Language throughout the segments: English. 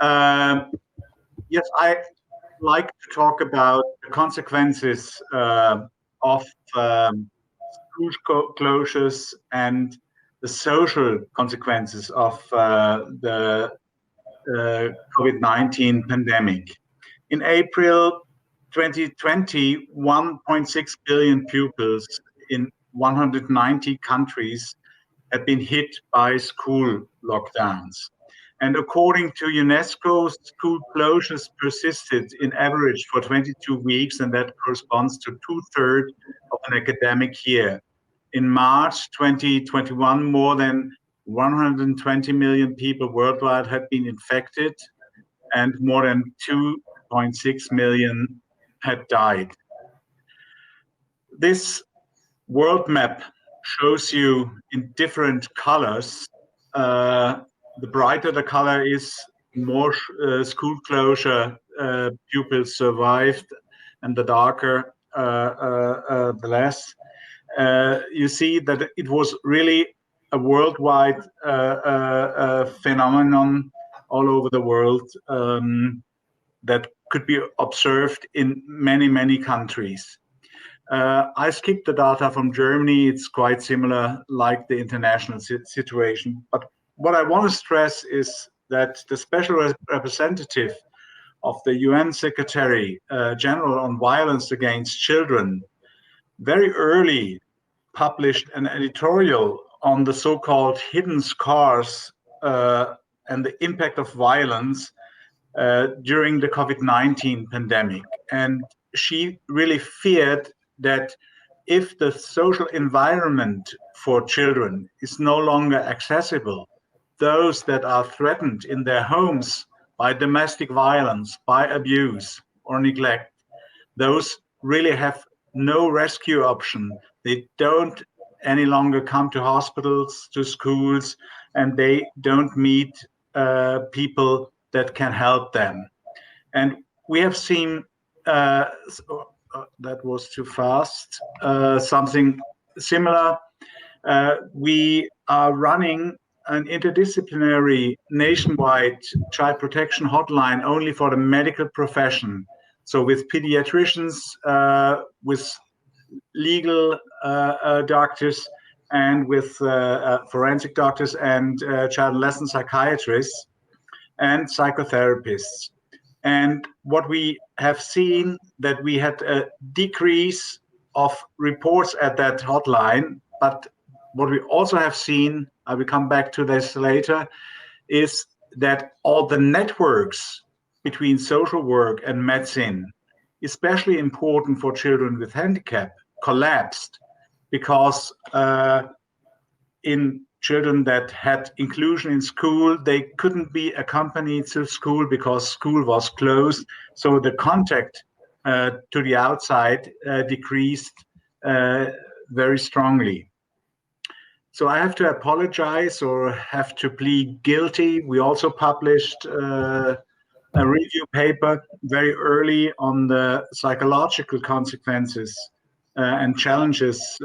Yes, I like to talk about the consequences of school closures and the social consequences of the COVID-19 pandemic. In April 2020, 1.6 billion pupils in 190 countries had been hit by school lockdowns. And according to UNESCO, school closures persisted in average for 22 weeks, and that corresponds to 2/3 of an academic year. In March 2021, more than 120 million people worldwide had been infected, and more than 2.6 million had died. This world map shows you in different colors. The brighter the color is, more school closure pupils survived, and the darker, the less. You see that it was really a worldwide phenomenon all over the world that could be observed in many, many countries. I skipped the data from Germany. It's quite similar, like the international situation. But what I want to stress is that the special representative of the UN Secretary General on Violence Against Children very early published an editorial on the so-called hidden scars and the impact of violence during the COVID-19 pandemic. And she really feared that if the social environment for children is no longer accessible, those that are threatened in their homes by domestic violence, by abuse or neglect, those really have no rescue option. They don't any longer come to hospitals, to schools, and they don't meet people that can help them. And we have seen, that was too fast, something similar. We are running an interdisciplinary nationwide child protection hotline only for the medical profession. So with pediatricians, with legal doctors, and with forensic doctors and child adolescent psychiatrists and psychotherapists. And what we have seen, that we had a decrease of reports at that hotline, but what we also have seen, I will come back to this later, is that all the networks between social work and medicine, especially important for children with handicap, collapsed, because in children that had inclusion in school, they couldn't be accompanied to school because school was closed. So the contact to the outside decreased very strongly. So I have to apologize or have to plead guilty. We also published a review paper very early on the psychological consequences and challenges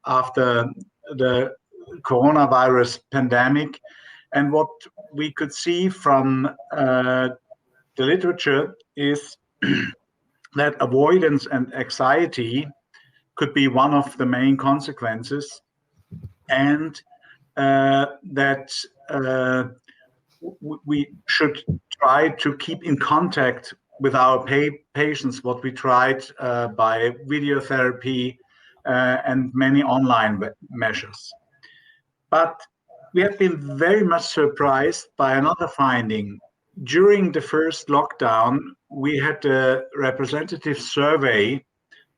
after the coronavirus pandemic. And what we could see from the literature is that avoidance and anxiety could be one of the main consequences, and that we should try to keep in contact with our patients, what we tried by video therapy and many online measures. But we have been very much surprised by another finding. During the first lockdown, we had a representative survey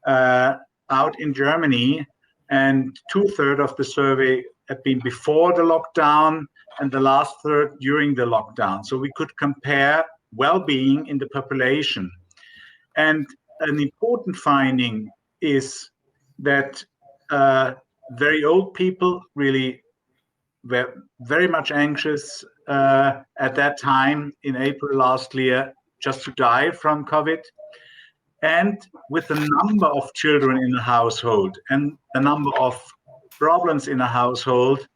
out in Germany, and 2/3 of the survey had been before the lockdown and the last third during the lockdown. So we could compare well-being in the population. And an important finding is that very old people really were very much anxious at that time in April last year just to die from COVID. And with the number of children in the household and the number of problems in a household,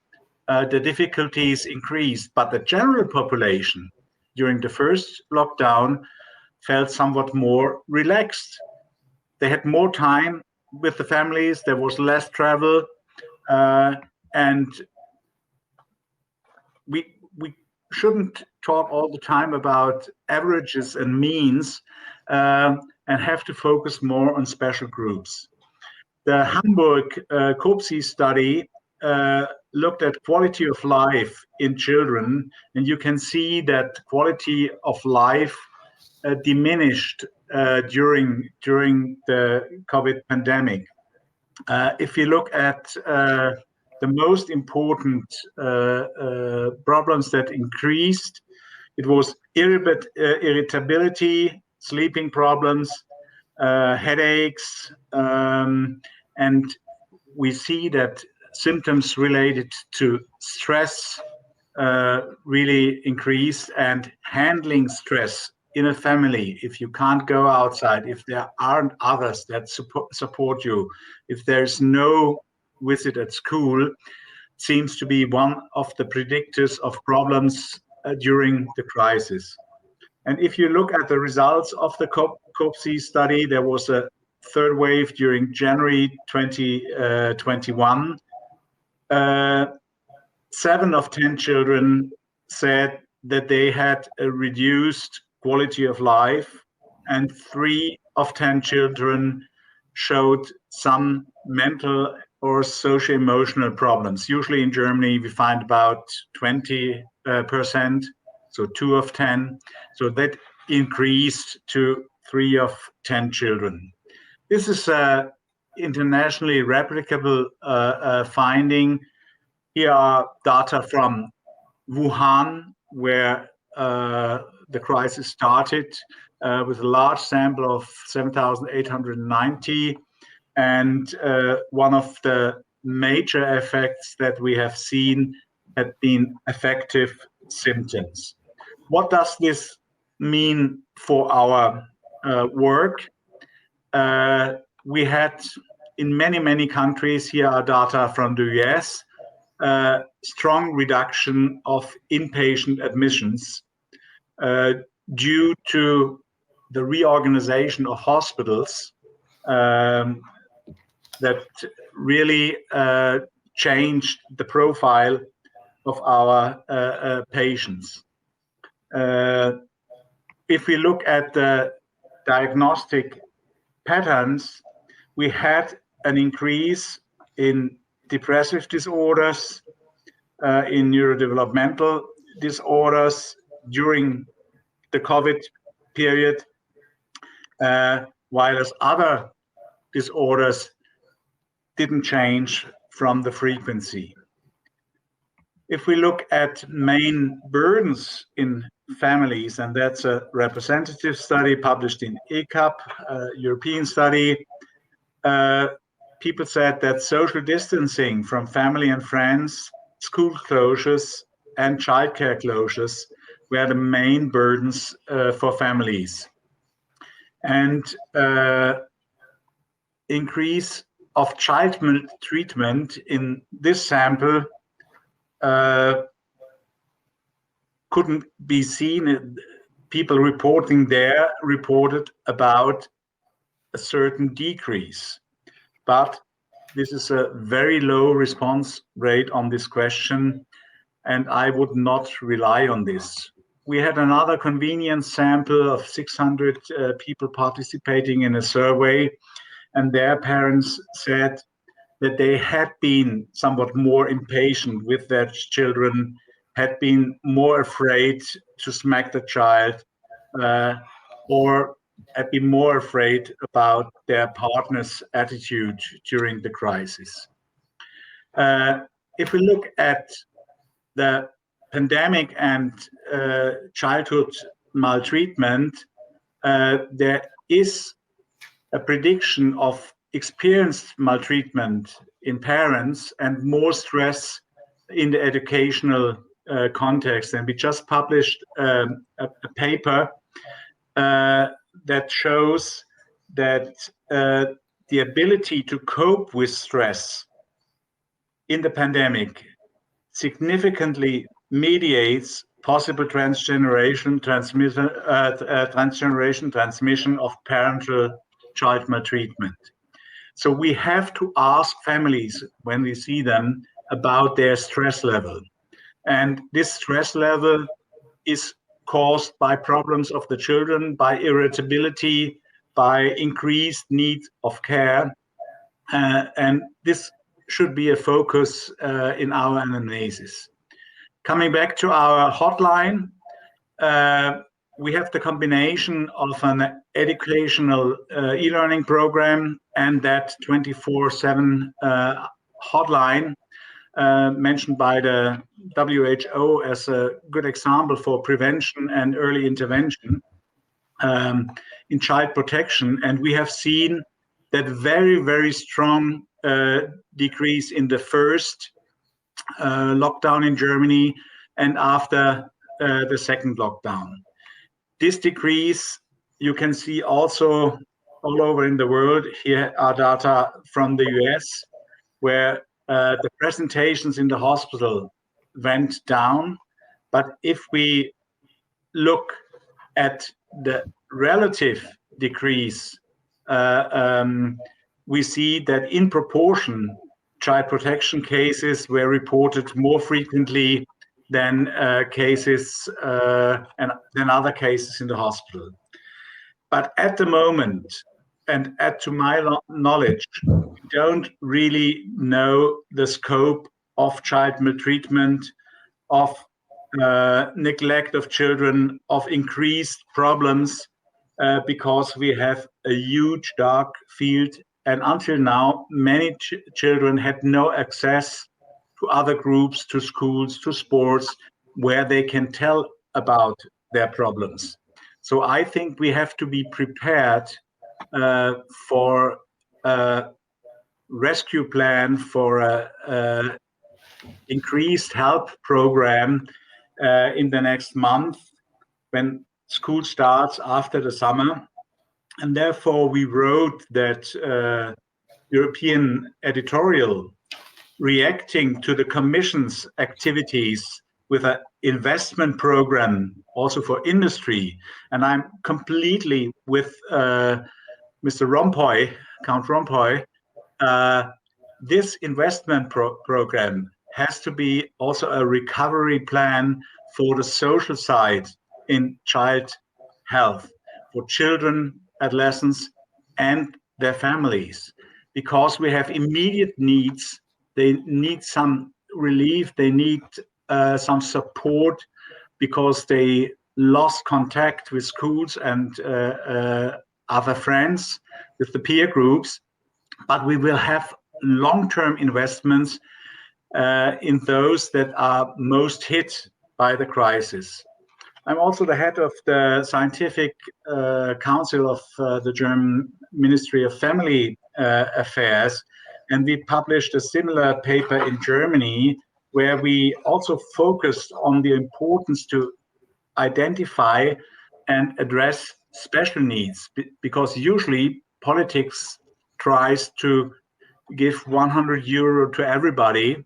the difficulties increased. But the general population, during the first lockdown felt somewhat more relaxed. They had more time with the families, there was less travel, and we shouldn't talk all the time about averages and means, and have to focus more on special groups. The Hamburg COPSI study looked at quality of life in children, and you can see that quality of life diminished during the COVID pandemic. If you look at the most important problems that increased, it was irritability, sleeping problems, headaches, and we see that symptoms related to stress really increased, and handling stress in a family, if you can't go outside, if there aren't others that support you, if there's no visit at school, seems to be one of the predictors of problems during the crisis. And if you look at the results of the COPSI study, there was a third wave during January 2021. 7 of 10 children said that they had a reduced quality of life, and 3 of 10 children showed some mental or socio-emotional problems. Usually in Germany, we find about 20%, so 2 of 10. So that increased to 3 of 10 children. This is an internationally replicable finding. Here are data from Wuhan, where the crisis started, with a large sample of 7,890. And one of the major effects that we have seen had been affective symptoms. What does this mean for our work? We had in many countries, here are data from the US, strong reduction of inpatient admissions due to the reorganization of hospitals that really changed the profile of our patients. If we look at the diagnostic patterns, we had an increase in depressive disorders, in neurodevelopmental disorders during the COVID period, while other disorders didn't change from the frequency. If we look at main burdens in families, and that's a representative study published in ECAP, European study, people said that social distancing from family and friends, school closures, and childcare closures were the main burdens for families. And increase of child maltreatment in this sample couldn't be seen. People reporting there reported about a certain decrease, but this is a very low response rate on this question, and I would not rely on this. We had another convenience sample of 600 people participating in a survey, and their parents said that they had been somewhat more impatient with their children, had been more afraid to smack the child, or had been more afraid about their partner's attitude during the crisis. If we look at the pandemic and childhood maltreatment, there is a prediction of experienced maltreatment in parents and more stress in the educational context. And we just published a paper that shows that the ability to cope with stress in the pandemic significantly mediates possible transgeneration transmission of parental child maltreatment. So we have to ask families when we see them about their stress level. And this stress level is caused by problems of the children, by irritability, by increased need of care. And this should be a focus in our analysis. Coming back to our hotline, we have the combination of an educational e-learning program and that 24/7 hotline mentioned by the WHO as a good example for prevention and early intervention in child protection. And we have seen that very, very strong decrease in the first lockdown in Germany and after the second lockdown. This decrease you can see also all over in the world. Here are data from the US, where the presentations in the hospital went down. But if we look at the relative decrease, we see that in proportion, child protection cases were reported more frequently than cases and than other cases in the hospital. But at the moment, and to my knowledge, we don't really know the scope of child maltreatment, of neglect of children, of increased problems, because we have a huge dark field. And until now, many children had no access to other groups, to schools, to sports, where they can tell about their problems. So I think we have to be prepared for a rescue plan, for a increased help program in the next month when school starts after the summer. And therefore we wrote that European editorial reacting to the Commission's activities with an investment program also for industry. And I'm completely with Mr. Rompuy, Count Rompuy. This investment program has to be also a recovery plan for the social side in child health, for children, adolescents, and their families, because we have immediate needs. They need some relief, they need some support because they lost contact with schools and other friends, with the peer groups. But we will have long-term investments in those that are most hit by the crisis. I'm also the head of the Scientific Council of the German Ministry of Family Affairs, and we published a similar paper in Germany where we also focused on the importance to identify and address special needs, because usually politics tries to give 100 euro to everybody.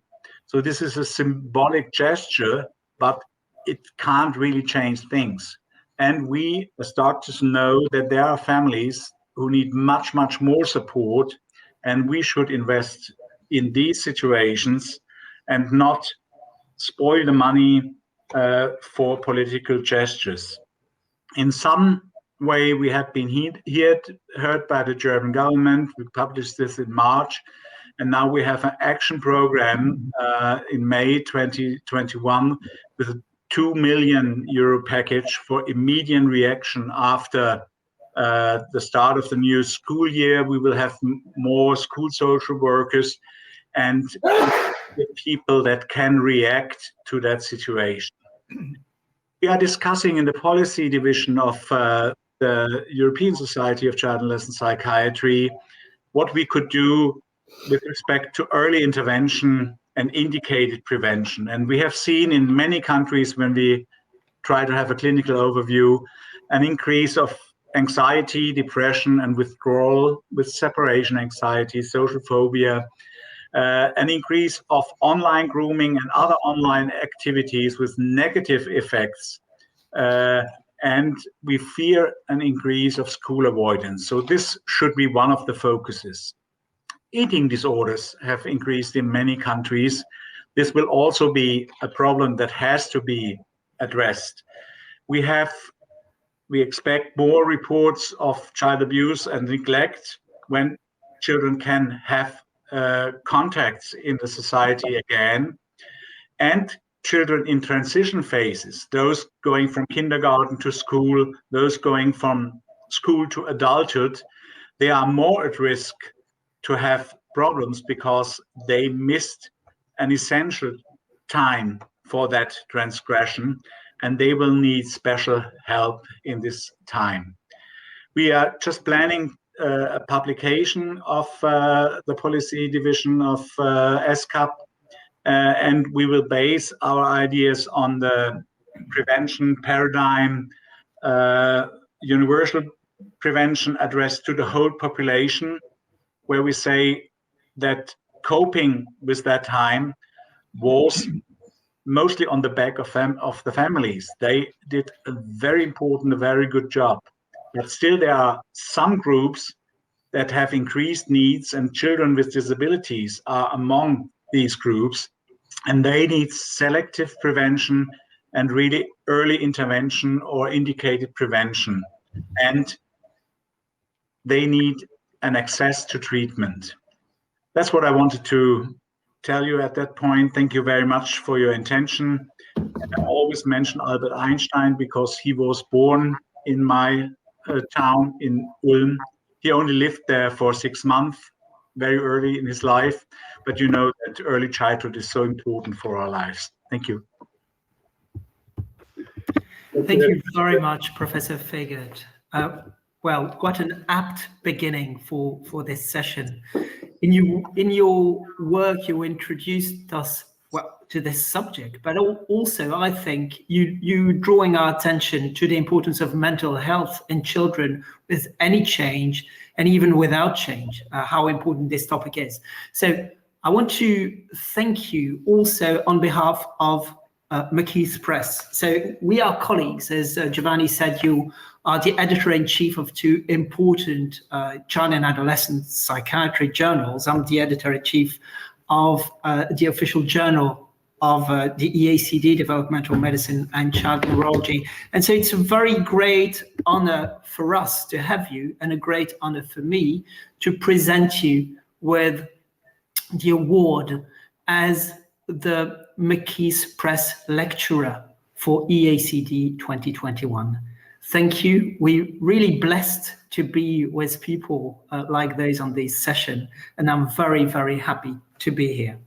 So this is a symbolic gesture, but it can't really change things. And we as doctors know that there are families who need much, much more support, and we should invest in these situations and not spoil the money for political gestures. In some way, we have been heard by the German government. We published this in March, and now we have an action program in May 2021 with a 2 million euro package for immediate reaction after the start of the new school year. We will have more school social workers and people that can react to that situation. We are discussing in the policy division of the European Society of Child and Adolescent Psychiatry what we could do with respect to early intervention and indicated prevention. And we have seen in many countries, when we try to have a clinical overview, an increase of anxiety, depression, and withdrawal, with separation anxiety, social phobia, an increase of online grooming and other online activities with negative effects. And we fear an increase of school avoidance. So this should be one of the focuses. Eating disorders have increased in many countries. This will also be a problem that has to be addressed. We expect more reports of child abuse and neglect when children can have contacts in the society again. And children in transition phases, those going from kindergarten to school, those going from school to adulthood, they are more at risk to have problems because they missed an essential time for that transgression, and they will need special help in this time. We are just planning a publication of the policy division of ESCAP, and we will base our ideas on the prevention paradigm, universal prevention addressed to the whole population, where we say that coping with that time was mostly on the back of the families. They did a very important, a very good job. But still there are some groups that have increased needs, and children with disabilities are among these groups, and they need selective prevention and really early intervention or indicated prevention. And they need an access to treatment. That's what I wanted to tell you at that point. Thank you very much for your attention. I always mention Albert Einstein because he was born in my town in Ulm. He only lived there for 6 months, very early in his life. But you know that early childhood is so important for our lives. Thank you. Thank you very much, Professor Fegert. Well, what an apt beginning for this session. In your work, you introduced us to this subject, but also I think you drawing our attention to the importance of mental health in children with any change and even without change, how important this topic is. So I want to thank you also on behalf of McKeith Press. So we are colleagues, as Giovanni said. You are the editor-in-chief of 2 important child and adolescent psychiatry journals. I'm the editor-in-chief of the official journal of the EACD, Developmental Medicine and Child Neurology. And so it's a very great honor for us to have you, and a great honor for me to present you with the award as the McKeith Press Lecturer for EACD 2021. Thank you. We're really blessed to be with people like those on this session, and I'm very, very happy to be here.